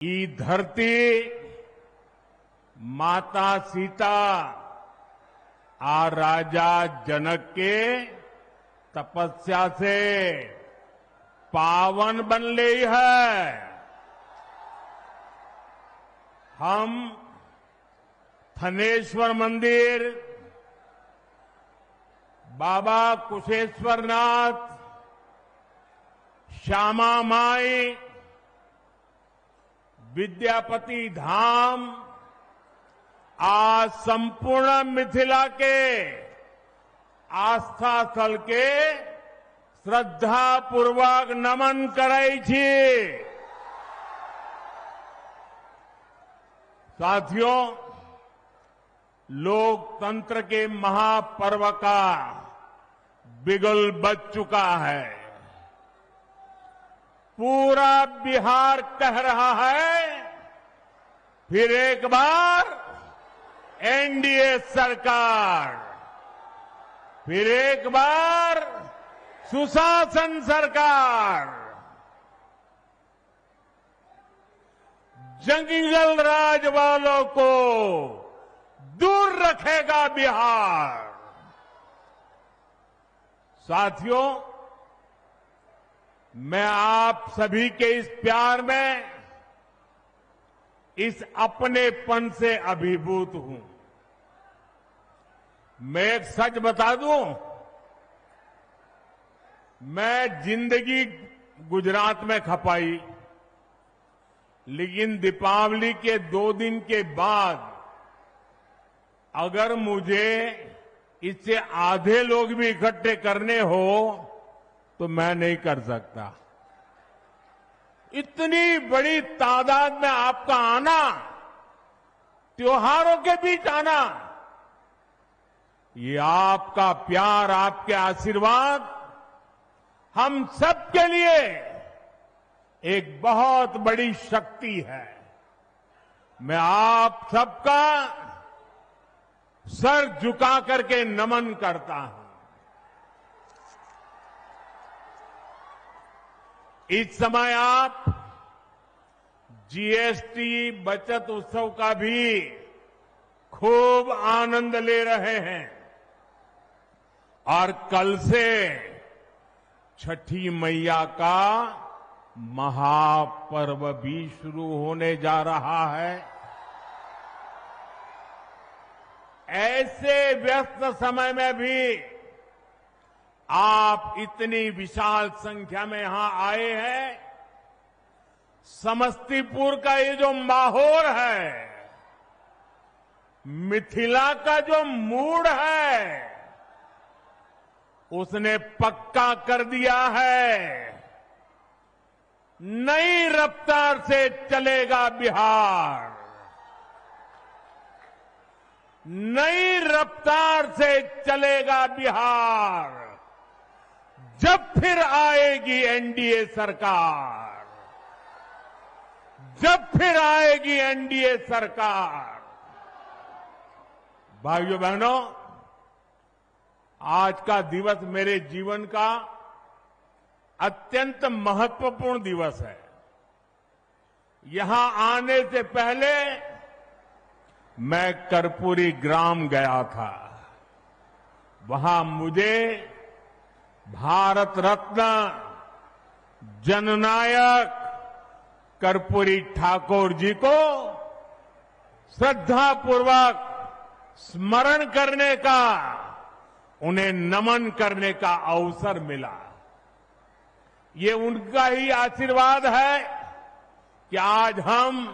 ई धरती माता सीता आ राजा जनक के तपस्या से पावन बन ली है। हम थनेश्वर मंदिर, बाबा कुशेश्वरनाथ, श्यामा माई, विद्यापति धाम आज संपूर्ण मिथिला के आस्था स्थल के श्रद्धा पूर्वक नमन करे छी। साथियों, लोकतंत्र के महापर्व का बिगुल बज चुका है। पूरा बिहार कह रहा है, फिर एक बार एनडीए सरकार, फिर एक बार सुशासन सरकार। जंगल राज वालों को दूर रखेगा बिहार। साथियों, मैं आप सभी के इस प्यार में, इस अपनेपन से अभिभूत हूं। मैं एक सच बता दूं, मैं जिंदगी गुजरात में खपाई, लेकिन दीपावली के 2 दिन के बाद अगर मुझे इससे आधे लोग भी इकट्ठे करने हो तो मैं नहीं कर सकता। इतनी बड़ी तादाद में आपका आना, त्योहारों के बीच आना, ये आपका प्यार, आपके आशीर्वाद हम सबके लिए एक बहुत बड़ी शक्ति है। मैं आप सबका सर झुका करके नमन करता हूं। इस समय आप जीएसटी बचत उत्सव का भी खूब आनंद ले रहे हैं और कल से छठी मैया का महापर्व भी शुरू होने जा रहा है। ऐसे व्यस्त समय में भी आप इतनी विशाल संख्या में यहां आए हैं। समस्तीपुर का ये जो माहौल है, मिथिला का जो मूड है, उसने पक्का कर दिया है, नई रफ्तार से चलेगा बिहार, नई रफ्तार से चलेगा बिहार। जब फिर आएगी एनडीए सरकार, जब फिर आएगी एनडीए सरकार। भाइयों बहनों, आज का दिवस मेरे जीवन का अत्यंत महत्वपूर्ण दिवस है। यहां आने से पहले मैं कर्पूरी ग्राम गया था। वहां मुझे भारत रत्न जननायक कर्पूरी ठाकुर जी को श्रद्धापूर्वक स्मरण करने का, उन्हें नमन करने का अवसर मिला। ये उनका ही आशीर्वाद है कि आज हम,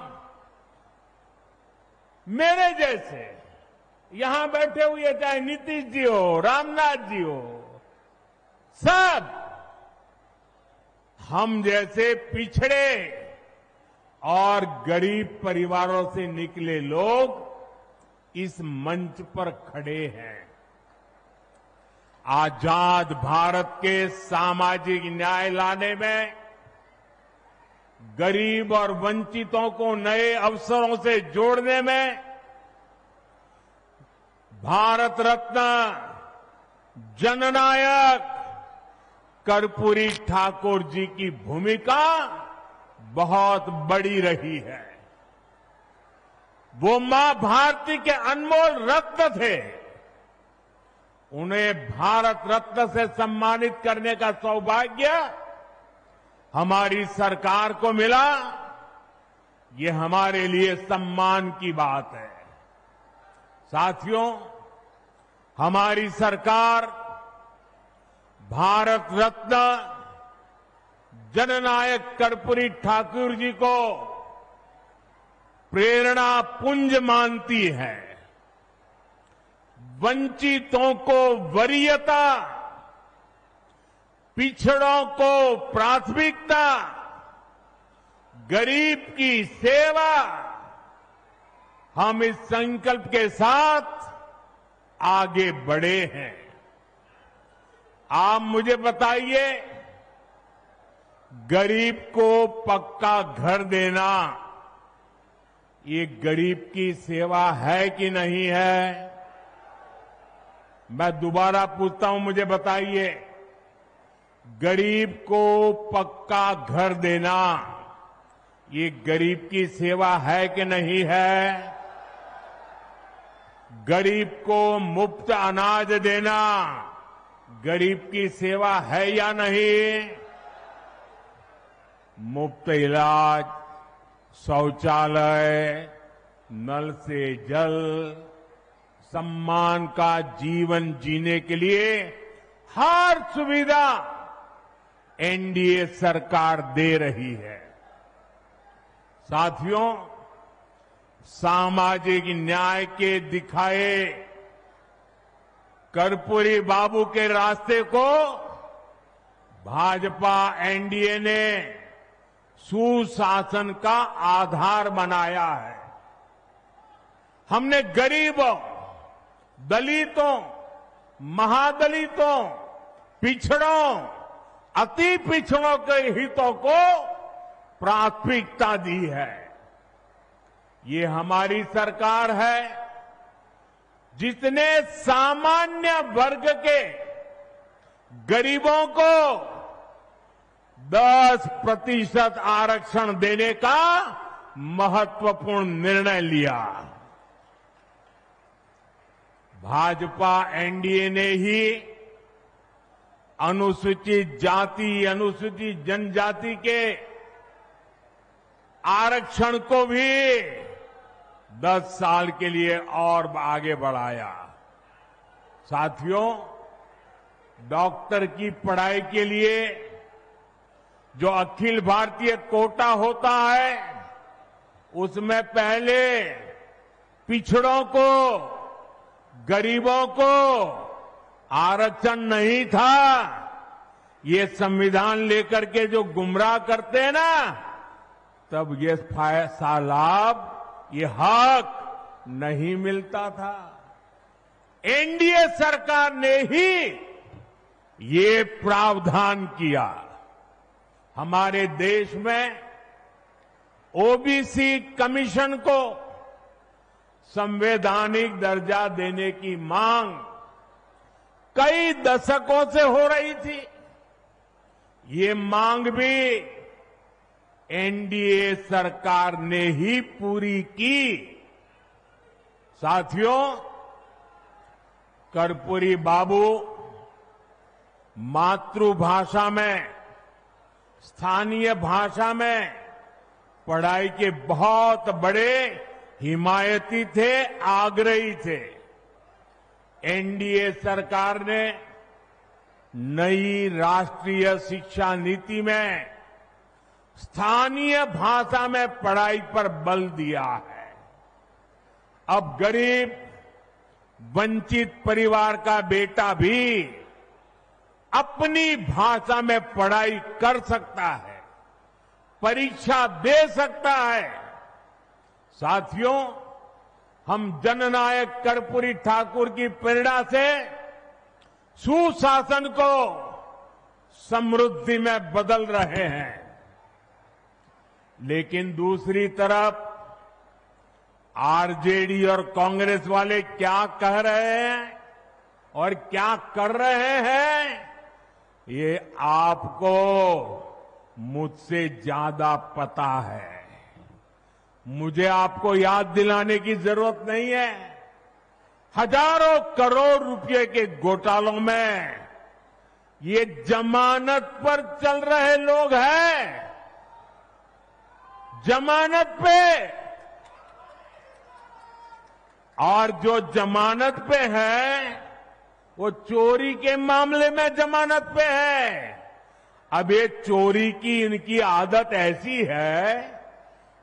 मेरे जैसे यहां बैठे हुए, चाहे नीतीश जी हो, रामनाथ जी हो, सब हम जैसे पिछड़े और गरीब परिवारों से निकले लोग इस मंच पर खड़े हैं। आजाद भारत के सामाजिक न्याय लाने में, गरीब और वंचितों को नए अवसरों से जोड़ने में भारत रत्न जननायक कर्पूरी ठाकुर जी की भूमिका बहुत बड़ी रही है। वो मां भारती के अनमोल रत्न थे। उन्हें भारत रत्न से सम्मानित करने का सौभाग्य हमारी सरकार को मिला। ये हमारे लिए सम्मान की बात है। साथियों, हमारी सरकार भारत रत्न जननायक कर्पूरी ठाकुर जी को प्रेरणा पुंज मानती है। वंचितों को वरीयता, पिछड़ों को प्राथमिकता, गरीब की सेवा, हम इस संकल्प के साथ आगे बढ़े हैं। आप मुझे बताइए, गरीब को पक्का घर देना ये गरीब की सेवा है कि नहीं है? मैं दोबारा पूछता हूं, मुझे बताइए, गरीब को पक्का घर देना ये गरीब की सेवा है कि नहीं है? गरीब को मुफ्त अनाज देना गरीब की सेवा है या नहीं? मुफ्त इलाज, शौचालय, नल से जल, सम्मान का जीवन जीने के लिए हर सुविधा एनडीए सरकार दे रही है। साथियों, सामाजिक न्याय के दिखाए कर्पूरी बाबू के रास्ते को भाजपा एनडीए ने सुशासन का आधार बनाया है। हमने गरीबों, दलितों, महादलितों, पिछड़ों, अति पिछड़ों के हितों को प्राथमिकता दी है। ये हमारी सरकार है जिसने सामान्य वर्ग के गरीबों को 10% आरक्षण देने का महत्वपूर्ण निर्णय लिया। भाजपा एनडीए ने ही अनुसूचित जाति, अनुसूचित जनजाति के आरक्षण को भी 10 साल के लिए और आगे बढ़ाया। साथियों, डॉक्टर की पढ़ाई के लिए जो अखिल भारतीय कोटा होता है, उसमें पहले पिछड़ों को, गरीबों को आरक्षण नहीं था। ये संविधान लेकर के जो गुमराह करते हैं ना, तब ये लाभ, ये हक नहीं मिलता था। एनडीए सरकार ने ही ये प्रावधान किया। हमारे देश में ओबीसी कमीशन को संवैधानिक दर्जा देने की मांग कई दशकों से हो रही थी। ये मांग भी एनडीए सरकार ने ही पूरी की। साथियों, कर्पूरी बाबू मातृभाषा में, स्थानीय भाषा में पढ़ाई के बहुत बड़े हिमायती थे, आग्रही थे। एनडीए सरकार ने नई राष्ट्रीय शिक्षा नीति में स्थानीय भाषा में पढ़ाई पर बल दिया है। अब गरीब, वंचित परिवार का बेटा भी अपनी भाषा में पढ़ाई कर सकता है, परीक्षा दे सकता है। साथियों, हम जननायक कर्पूरी ठाकुर की प्रेरणा से सुशासन को समृद्धि में बदल रहे हैं। लेकिन दूसरी तरफ आरजेडी और कांग्रेस वाले क्या कह रहे हैं और क्या कर रहे हैं, ये आपको मुझसे ज्यादा पता है। मुझे आपको याद दिलाने की जरूरत नहीं है। हजारों करोड़ रुपए के घोटालों में ये जमानत पर चल रहे लोग हैं, जमानत पे। और जो जमानत पे है वो चोरी के मामले में जमानत पे है। अब ये चोरी की इनकी आदत ऐसी है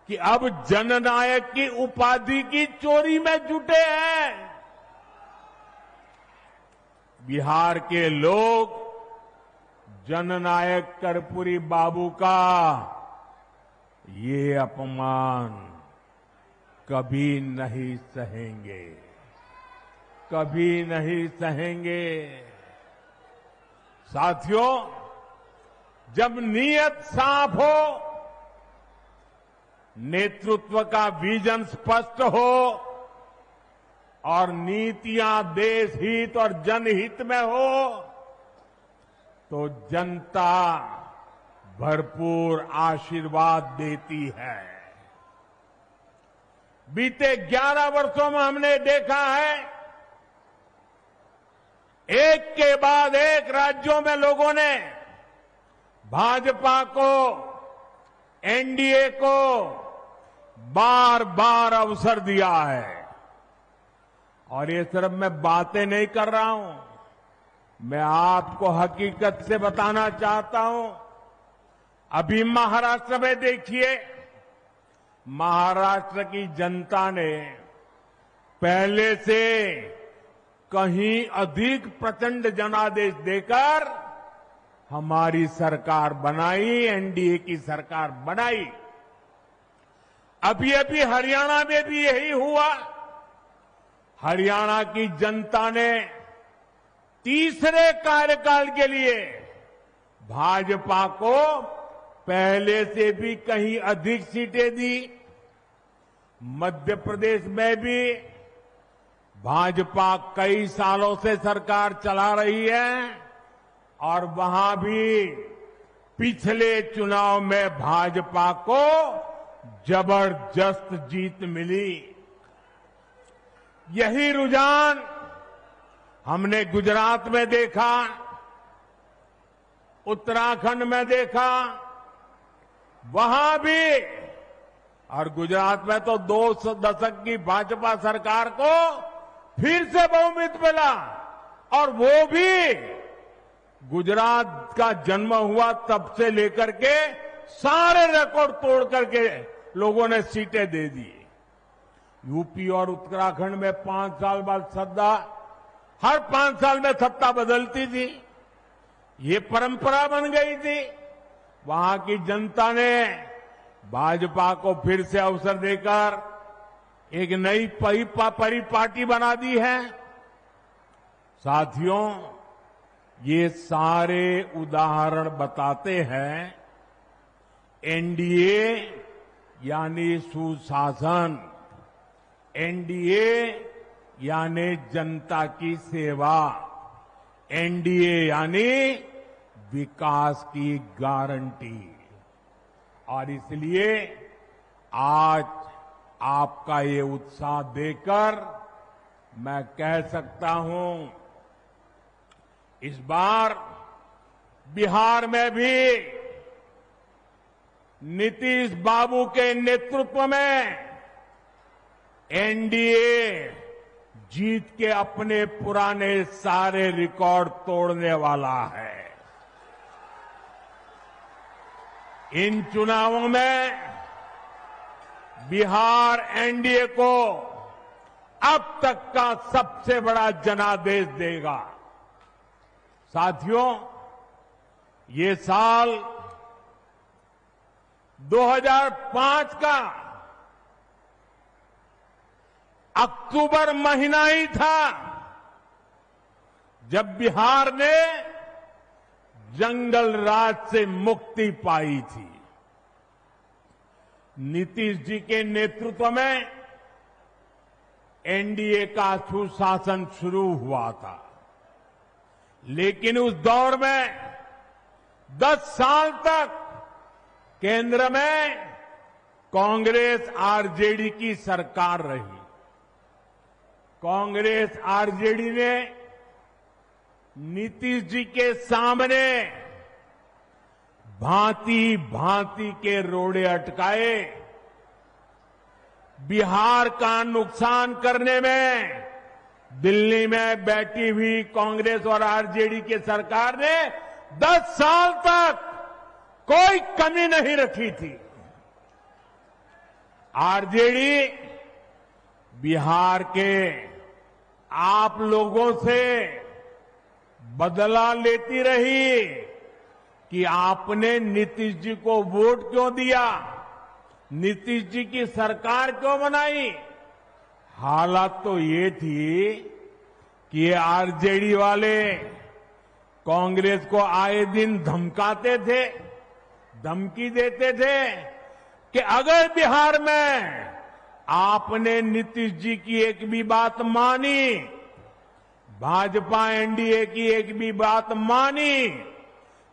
कि अब जननायक की उपाधि की चोरी में जुटे हैं। बिहार के लोग जननायक कर्पूरी बाबू का ये अपमान कभी नहीं सहेंगे, कभी नहीं सहेंगे। साथियों, जब नीयत साफ हो, नेतृत्व का विजन स्पष्ट हो और नीतियां देश हित और जनहित में हो तो जनता भरपूर आशीर्वाद देती है। बीते 11 वर्षों में हमने देखा है, एक के बाद एक राज्यों में लोगों ने भाजपा को, एनडीए को बार बार अवसर दिया है। और ये सिर्फ मैं बातें नहीं कर रहा हूं, मैं आपको हकीकत से बताना चाहता हूं। अभी महाराष्ट्र में देखिए, महाराष्ट्र की जनता ने पहले से कहीं अधिक प्रचंड जनादेश देकर हमारी सरकार बनाई, एनडीए की सरकार बनाई। अभी हरियाणा में भी यही हुआ। हरियाणा की जनता ने तीसरे कार्यकाल के लिए भाजपा को पहले से भी कहीं अधिक सीटें दी। मध्य प्रदेश में भी भाजपा कई सालों से सरकार चला रही है और वहां भी पिछले चुनाव में भाजपा को जबरदस्त जीत मिली। यही रुझान हमने गुजरात में देखा, उत्तराखंड में देखा, वहां भी। और गुजरात में तो 2 दशक की भाजपा सरकार को फिर से बहुमत मिला और वो भी गुजरात का जन्म हुआ तब से लेकर के सारे रिकॉर्ड तोड़ करके लोगों ने सीटें दे दी। यूपी और उत्तराखंड में 5 साल बाद सत्ता, हर 5 साल में सत्ता बदलती थी, ये परंपरा बन गई थी। वहां की जनता ने भाजपा को फिर से अवसर देकर एक नई परिपाटी बना दी है। साथियों, ये सारे उदाहरण बताते हैं एनडीए यानी सुशासन, एनडीए यानी जनता की सेवा, एनडीए यानी विकास की गारंटी। और इसलिए आज आपका ये उत्साह देखकर मैं कह सकता हूं, इस बार बिहार में भी नीतीश बाबू के नेतृत्व में एनडीए जीत के अपने पुराने सारे रिकॉर्ड तोड़ने वाला है। इन चुनावों में बिहार एनडीए को अब तक का सबसे बड़ा जनादेश देगा। साथियों, ये साल 2005 का अक्टूबर महीना ही था जब बिहार ने जंगल राज से मुक्ति पाई थी। नीतीश जी के नेतृत्व में एनडीए का सुशासन शुरू हुआ था, लेकिन उस दौर में 10 साल तक केंद्र में कांग्रेस आरजेडी की सरकार रही। कांग्रेस आरजेडी ने नीतीश जी के सामने भांति भांति के रोड़े अटकाए। बिहार का नुकसान करने में दिल्ली में बैठी हुई कांग्रेस और आरजेडी की सरकार ने 10 साल तक कोई कमी नहीं रखी थी। आरजेडी बिहार के आप लोगों से बदला लेती रही कि आपने नीतीश जी को वोट क्यों दिया, नीतीश जी की सरकार क्यों बनाई। हालात तो ये थी कि ये आरजेडी वाले कांग्रेस को आए दिन धमकाते थे, धमकी देते थे कि अगर बिहार में आपने नीतीश जी की एक भी बात मानी, भाजपा एनडीए की एक भी बात मानी,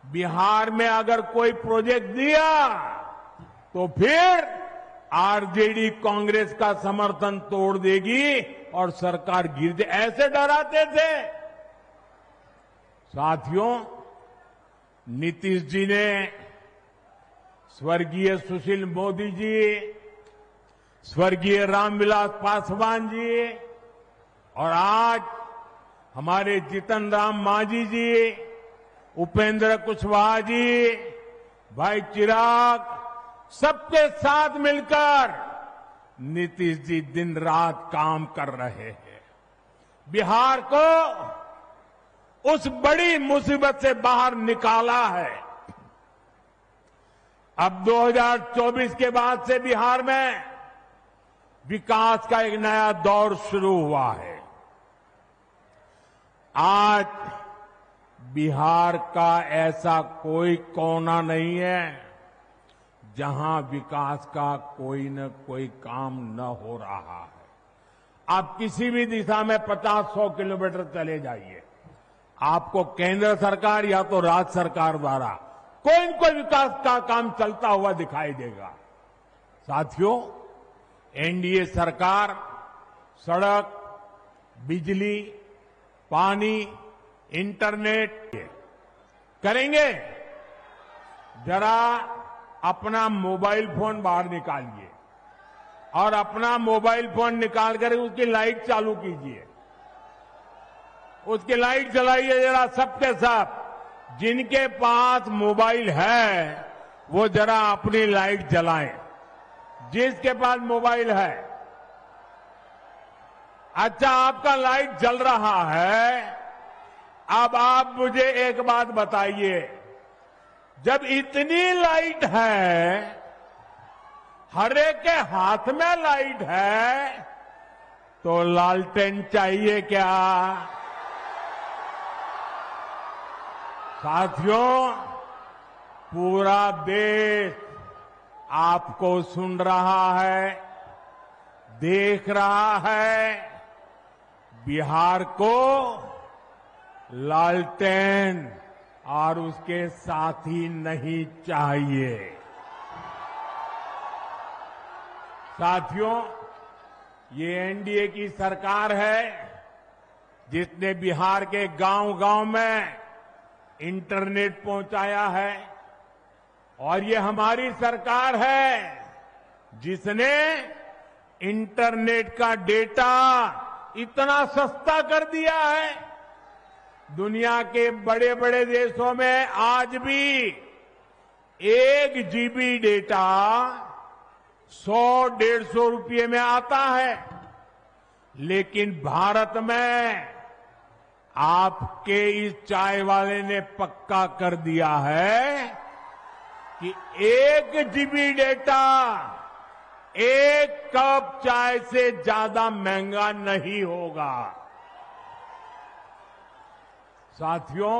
बिहार में अगर कोई प्रोजेक्ट दिया तो फिर आरजेडी कांग्रेस का समर्थन तोड़ देगी और सरकार गिर जाए, ऐसे डराते थे। साथियों, नीतीश जी ने स्वर्गीय सुशील मोदी जी, स्वर्गीय रामविलास पासवान जी और आज हमारे जीतन राम मांझी जी, उपेंद्र कुशवाहा जी, भाई चिराग, सबके साथ मिलकर नीतीश जी दिन रात काम कर रहे हैं। बिहार को उस बड़ी मुसीबत से बाहर निकाला है। अब 2024 के बाद से बिहार में विकास का एक नया दौर शुरू हुआ है। आज बिहार का ऐसा कोई कोना नहीं है जहां विकास का कोई न कोई काम न हो रहा है। आप किसी भी दिशा में 50-100 किलोमीटर चले जाइए, आपको केंद्र सरकार या तो राज्य सरकार द्वारा कोई न कोई विकास का काम चलता हुआ दिखाई देगा। साथियों, एनडीए सरकार सड़क, बिजली, पानी, इंटरनेट करेंगे। जरा अपना मोबाइल फोन बाहर निकालिए और अपना मोबाइल फोन निकाल कर उसकी लाइट चालू कीजिए, उसकी लाइट जलाइए जरा सबके सब। जिनके पास मोबाइल है वो जरा अपनी लाइट जलाएं, जिसके पास मोबाइल है। अच्छा, आपका लाइट जल रहा है। अब आप मुझे एक बात बताइए, जब इतनी लाइट है, हर एक के हाथ में लाइट है, तो लालटेन चाहिए क्या? साथियों, पूरा देश आपको सुन रहा है, देख रहा है। बिहार को लालटेन और उसके साथी नहीं चाहिए। साथियों, ये एनडीए की सरकार है जिसने बिहार के गांव-गांव में इंटरनेट पहुंचाया है, और ये हमारी सरकार है जिसने इंटरनेट का डेटा इतना सस्ता कर दिया है। दुनिया के बड़े बड़े देशों में आज भी 1 जीबी डेटा 100-150 रुपये में आता है, लेकिन भारत में आपके इस चाय वाले ने पक्का कर दिया है कि 1 जीबी डेटा 1 कप चाय से ज्यादा महंगा नहीं होगा। साथियों,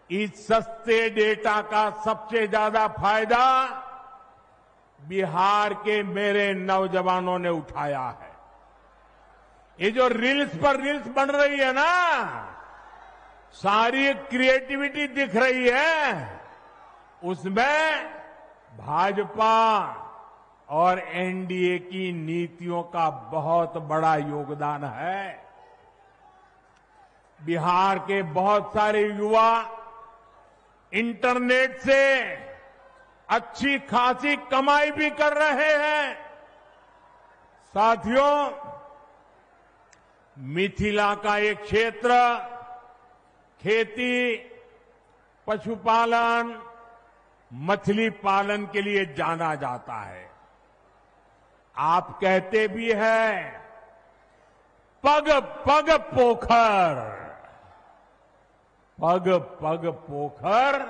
इस सस्ते डेटा का सबसे ज्यादा फायदा बिहार के मेरे नौजवानों ने उठाया है। ये जो रील्स पर रील्स बन रही है ना, सारी क्रिएटिविटी दिख रही है, उसमें भाजपा और एनडीए की नीतियों का बहुत बड़ा योगदान है। बिहार के बहुत सारे युवा इंटरनेट से अच्छी खासी कमाई भी कर रहे हैं। साथियों, मिथिला का एक क्षेत्र खेती, पशुपालन, मछली पालन के लिए जाना जाता है। आप कहते भी हैं पग पग पोखर, पग पग पोखर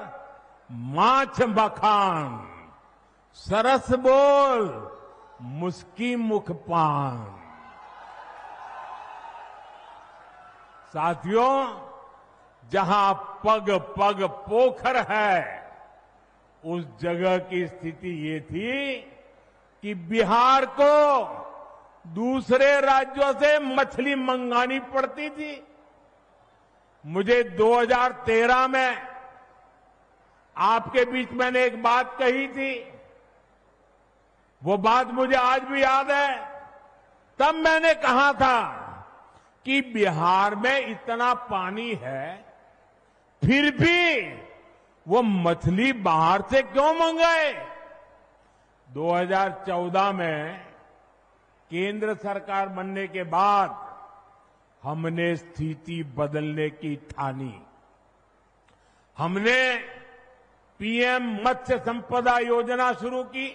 माछ मखान, सरस बोल मुस्की मुख पान। साथियों, जहां पग पग पोखर है, उस जगह की स्थिति ये थी कि बिहार को दूसरे राज्यों से मछली मंगानी पड़ती थी। मुझे 2013 में आपके बीच मैंने एक बात कही थी, वो बात मुझे आज भी याद है। तब मैंने कहा था कि बिहार में इतना पानी है, फिर भी वो मछली बाहर से क्यों मंगाए। 2014 में केंद्र सरकार बनने के बाद हमने स्थिति बदलने की ठानी। हमने पीएम मत्स्य संपदा योजना शुरू की।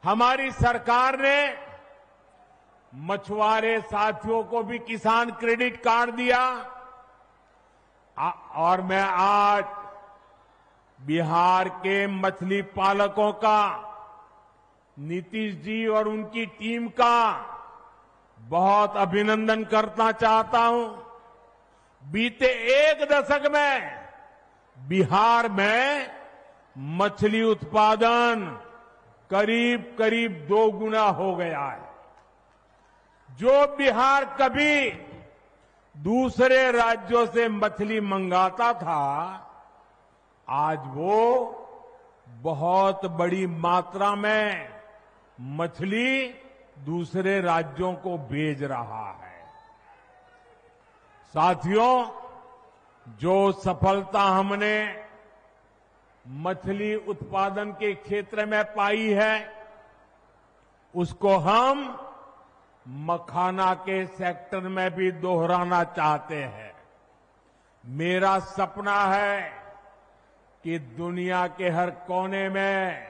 हमारी सरकार ने मछुआरे साथियों को भी किसान क्रेडिट कार्ड दिया। और मैं आज बिहार के मछली पालकों का, नीतीश जी और उनकी टीम का बहुत अभिनंदन करना चाहता हूं। बीते एक दशक में बिहार में मछली उत्पादन करीब करीब 2 गुना हो गया है। जो बिहार कभी दूसरे राज्यों से मछली मंगाता था, आज वो बहुत बड़ी मात्रा में मछली दूसरे राज्यों को भेज रहा है। साथियों, जो सफलता हमने मछली उत्पादन के क्षेत्र में पाई है, उसको हम मखाना के सेक्टर में भी दोहराना चाहते हैं। मेरा सपना है कि दुनिया के हर कोने में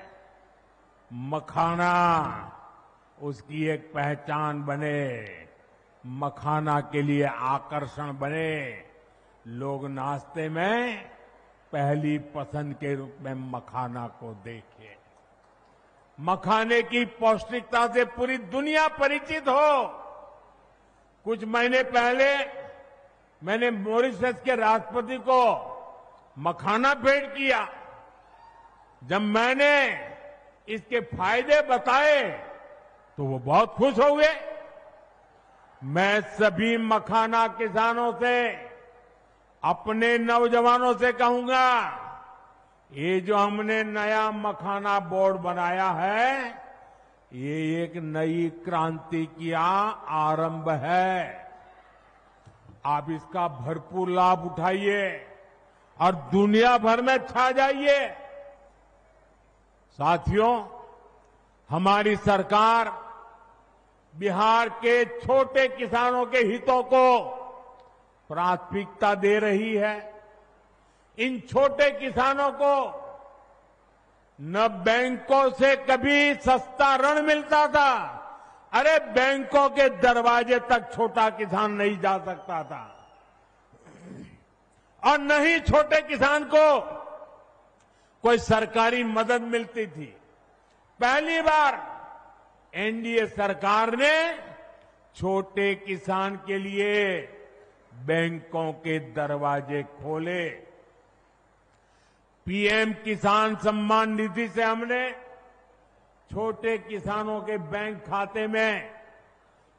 मखाना उसकी एक पहचान बने, मखाना के लिए आकर्षण बने, लोग नाश्ते में पहली पसंद के रूप में मखाना को देखें। मखाने की पौष्टिकता से पूरी दुनिया परिचित हो। कुछ महीने पहले मैंने मॉरिशस के राष्ट्रपति को मखाना भेंट किया। जब मैंने इसके फायदे बताए तो वो बहुत खुश हो गए। मैं सभी मखाना किसानों से, अपने नौजवानों से कहूंगा, ये जो हमने नया मखाना बोर्ड बनाया है, ये एक नई क्रांति की आरंभ है। आप इसका भरपूर लाभ उठाइए और दुनिया भर में छा जाइए। साथियों, हमारी सरकार बिहार के छोटे किसानों के हितों को प्राथमिकता दे रही है। इन छोटे किसानों को न बैंकों से कभी सस्ता ऋण मिलता था। अरे बैंकों के दरवाजे तक छोटा किसान नहीं जा सकता था, और न ही छोटे किसान को कोई सरकारी मदद मिलती थी। पहली बार एनडीए सरकार ने छोटे किसान के लिए बैंकों के दरवाजे खोले। पीएम किसान सम्मान निधि से हमने छोटे किसानों के बैंक खाते में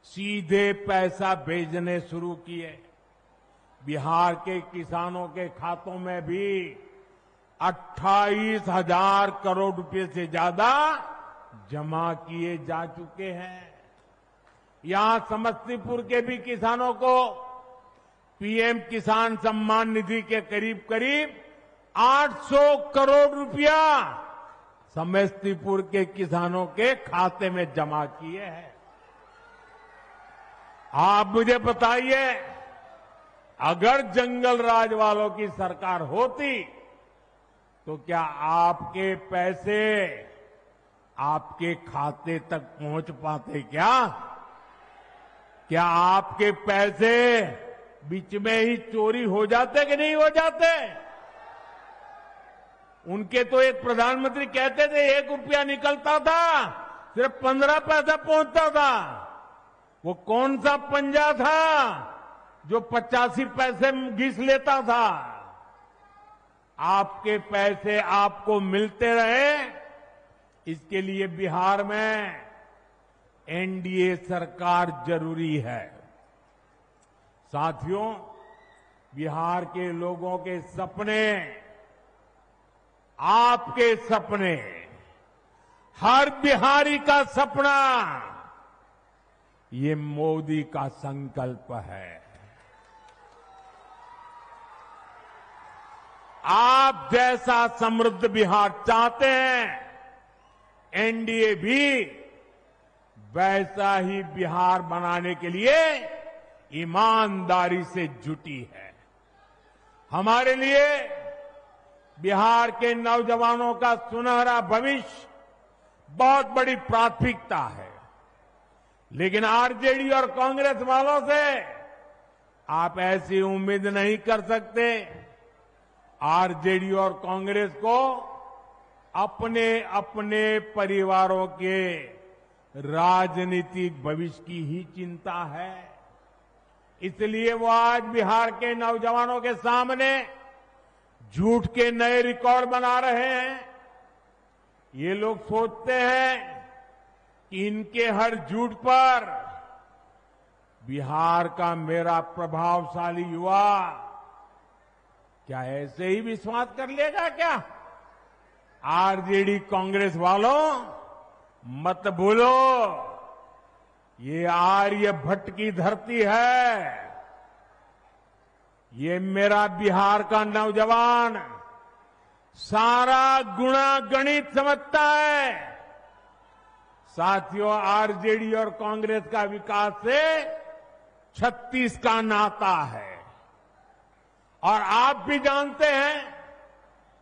सीधे पैसा भेजने शुरू किए। बिहार के किसानों के खातों में भी 28,000 करोड़ रुपए से ज्यादा जमा किए जा चुके हैं। यहां समस्तीपुर के भी किसानों को पीएम किसान सम्मान निधि के करीब करीब 800 करोड़ रुपया समस्तीपुर के किसानों के खाते में जमा किए हैं। आप मुझे बताइए, अगर जंगल राज वालों की सरकार होती तो क्या आपके पैसे आपके खाते तक पहुंच पाते क्या? क्या आपके पैसे बीच में ही चोरी हो जाते कि नहीं हो जाते? उनके तो एक प्रधानमंत्री कहते थे 1 रुपया निकलता था सिर्फ 15 पैसा पहुंचता था। वो कौन सा पंजा था जो 85 पैसे घिस लेता था? आपके पैसे आपको मिलते रहे, इसके लिए बिहार में एनडीए सरकार जरूरी है। साथियों, बिहार के लोगों के सपने, आपके सपने, हर बिहारी का सपना, ये मोदी का संकल्प है। आप जैसा समृद्ध बिहार चाहते हैं, एनडीए भी वैसा ही बिहार बनाने के लिए ईमानदारी से जुटी है। हमारे लिए बिहार के नौजवानों का सुनहरा भविष्य बहुत बड़ी प्राथमिकता है, लेकिन आरजेडी और कांग्रेस वालों से आप ऐसी उम्मीद नहीं कर सकते। आरजेडी और कांग्रेस को अपने अपने परिवारों के राजनीतिक भविष्य की ही चिंता है। इसलिए वो आज बिहार के नौजवानों के सामने झूठ के नए रिकॉर्ड बना रहे हैं। ये लोग सोचते हैं कि इनके हर झूठ पर बिहार का मेरा प्रभावशाली युवा क्या ऐसे ही विश्वास कर लेगा क्या? आरजेडी कांग्रेस वालों, मत भूलो, ये आर्यभट्ट की धरती है। ये मेरा बिहार का नौजवान सारा गुणा गणित समझता है। साथियों, आरजेडी और कांग्रेस का विकास से 36 का नाता है, और आप भी जानते हैं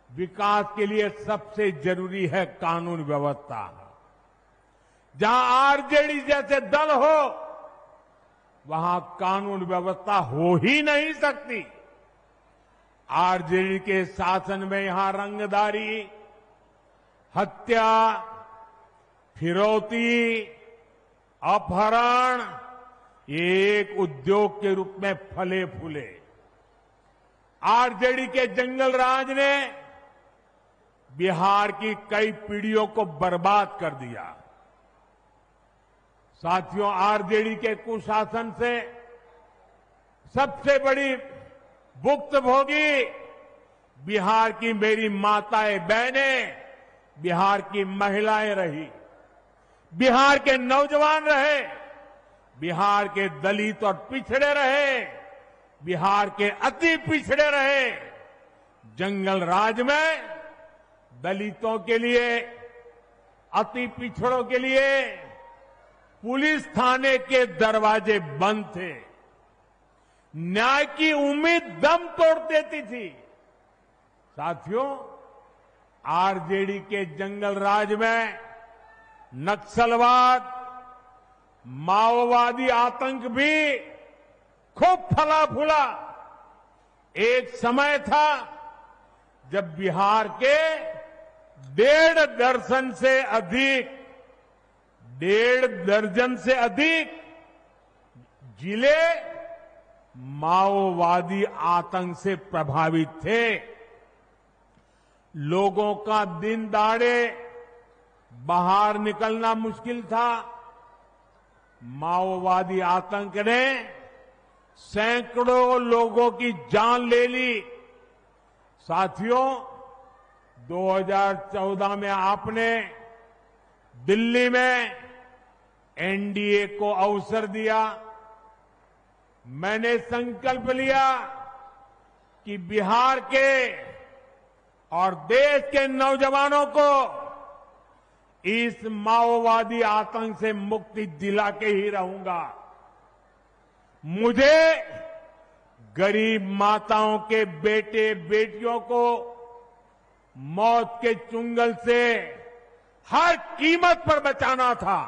विकास के लिए सबसे जरूरी है कानून व्यवस्था। जहां आरजेडी जैसे दल हो, वहां कानून व्यवस्था हो ही नहीं सकती। आरजेडी के शासन में यहां रंगदारी, हत्या, फिरौती, अपहरण ये एक उद्योग के रूप में फले फूले। आरजेडी के जंगल राज ने बिहार की कई पीढ़ियों को बर्बाद कर दिया। साथियों, आरजेडी के कुशासन से सबसे बड़ी भुक्तभोगी बिहार की मेरी माताएं बहनें, बिहार की महिलाएं रही, बिहार के नौजवान रहे, बिहार के दलित और पिछड़े रहे, बिहार के अति पिछड़े रहे। जंगल राज में दलितों के लिए, अति पिछड़ों के लिए पुलिस थाने के दरवाजे बंद थे। न्याय की उम्मीद दम तोड़ देती थी। साथियों, आरजेडी के जंगल राज में नक्सलवाद, माओवादी आतंक भी खूब फला फूला। एक समय था जब बिहार के 1.5 दर्जन से अधिक जिले माओवादी आतंक से प्रभावित थे। लोगों का दिन दहाड़े बाहर निकलना मुश्किल था। माओवादी आतंक ने सैकड़ों लोगों की जान ले ली। साथियों, 2014 में आपने दिल्ली में एनडीए को अवसर दिया। मैंने संकल्प लिया कि बिहार के और देश के नौजवानों को इस माओवादी आतंक से मुक्ति दिला के ही रहूंगा। मुझे गरीब माताओं के बेटे बेटियों को मौत के चुंगल से हर कीमत पर बचाना था।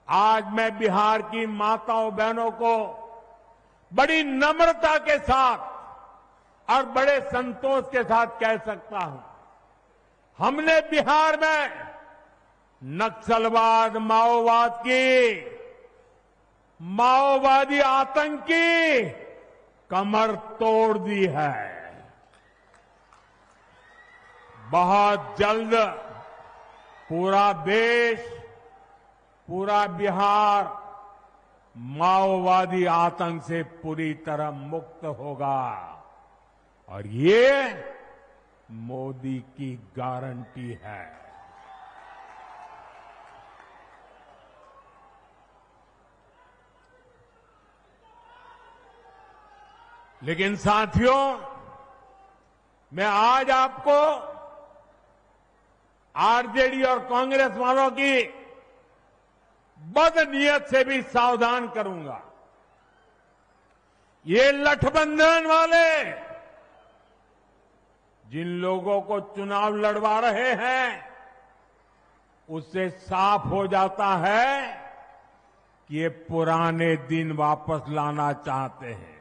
आज मैं बिहार की माताओं बहनों को बड़ी नम्रता के साथ और बड़े संतोष के साथ कह सकता हूं, हमने बिहार में नक्सलवाद, माओवादी आतंक की कमर तोड़ दी है। बहुत जल्द पूरा देश, पूरा बिहार माओवादी आतंक से पूरी तरह मुक्त होगा और ये मोदी की गारंटी है। लेकिन साथियों, मैं आज आपको आरजेडी और कांग्रेस वालों की बदनीयत से भी सावधान करूंगा। ये गठबंधन वाले जिन लोगों को चुनाव लड़वा रहे हैं, उससे साफ हो जाता है कि ये पुराने दिन वापस लाना चाहते हैं।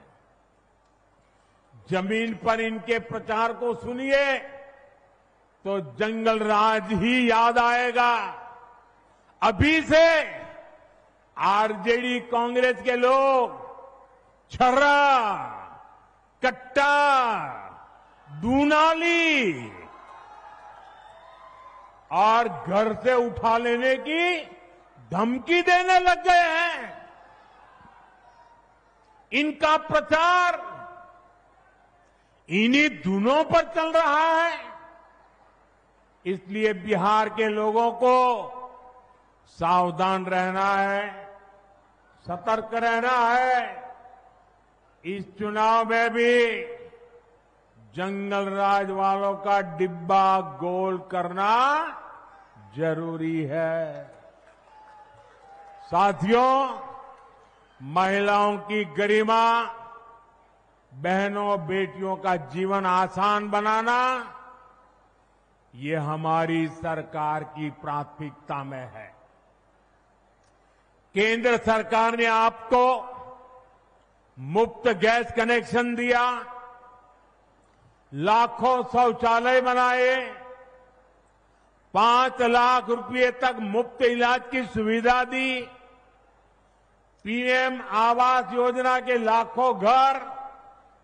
जमीन पर इनके प्रचार को सुनिए तो जंगल राज ही याद आएगा। अभी से आरजेडी कांग्रेस के लोग छर्रा, कट्टा, दूनाली और घर से उठा लेने की धमकी देने लग गए हैं। इनका प्रचार इन्हीं धुनों पर चल रहा है। इसलिए बिहार के लोगों को सावधान रहना है, सतर्क रहना है। इस चुनाव में भी जंगल राज वालों का डिब्बा गोल करना जरूरी है। साथियों, महिलाओं की गरिमा, बहनों बेटियों का जीवन आसान बनाना, ये हमारी सरकार की प्राथमिकता में है। केंद्र सरकार ने आपको मुफ्त गैस कनेक्शन दिया, लाखों शौचालय बनाए, 5 लाख रुपए तक मुफ्त इलाज की सुविधा दी, पीएम आवास योजना के लाखों घर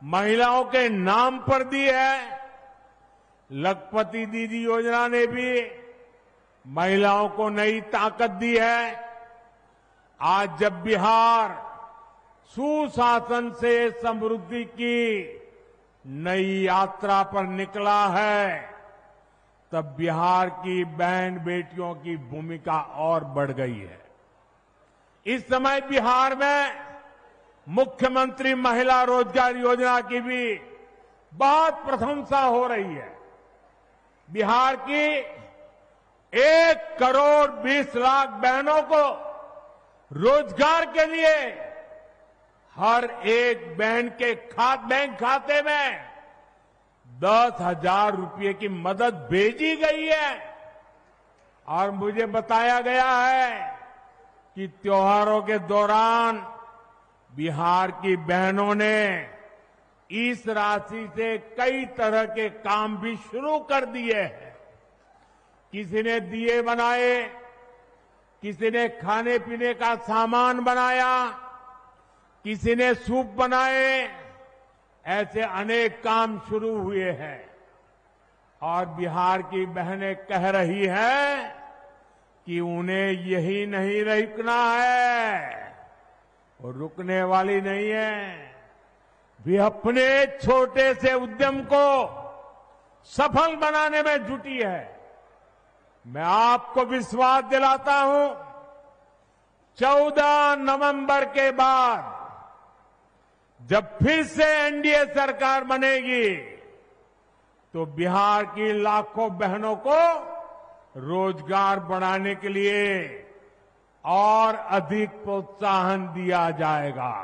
महिलाओं के नाम पर दी है। लखपति दीदी योजना ने भी महिलाओं को नई ताकत दी है। आज जब बिहार सुशासन से समृद्धि की नई यात्रा पर निकला है, तब बिहार की बहन बेटियों की भूमिका और बढ़ गई है। इस समय बिहार में मुख्यमंत्री महिला रोजगार योजना की भी बहुत प्रशंसा हो रही है। बिहार की 1 करोड़ 20 लाख बहनों को रोजगार के लिए हर एक बहन के बैंक खाते में 10,000 रुपये की मदद भेजी गई है। और मुझे बताया गया है कि त्योहारों के दौरान बिहार की बहनों ने इस राशि से कई तरह के काम भी शुरू कर दिए हैं। किसी ने दिए बनाए, किसी ने खाने पीने का सामान बनाया, किसी ने सूप बनाए, ऐसे अनेक काम शुरू हुए हैं। और बिहार की बहनें कह रही हैं कि उन्हें यही नहीं रुकना है, और रुकने वाली नहीं है। वे अपने छोटे से उद्यम को सफल बनाने में जुटी है। मैं आपको विश्वास दिलाता हूं, 14 नवंबर के बाद जब फिर से एनडीए सरकार बनेगी तो बिहार की लाखों बहनों को रोजगार बढ़ाने के लिए और अधिक प्रोत्साहन दिया जाएगा।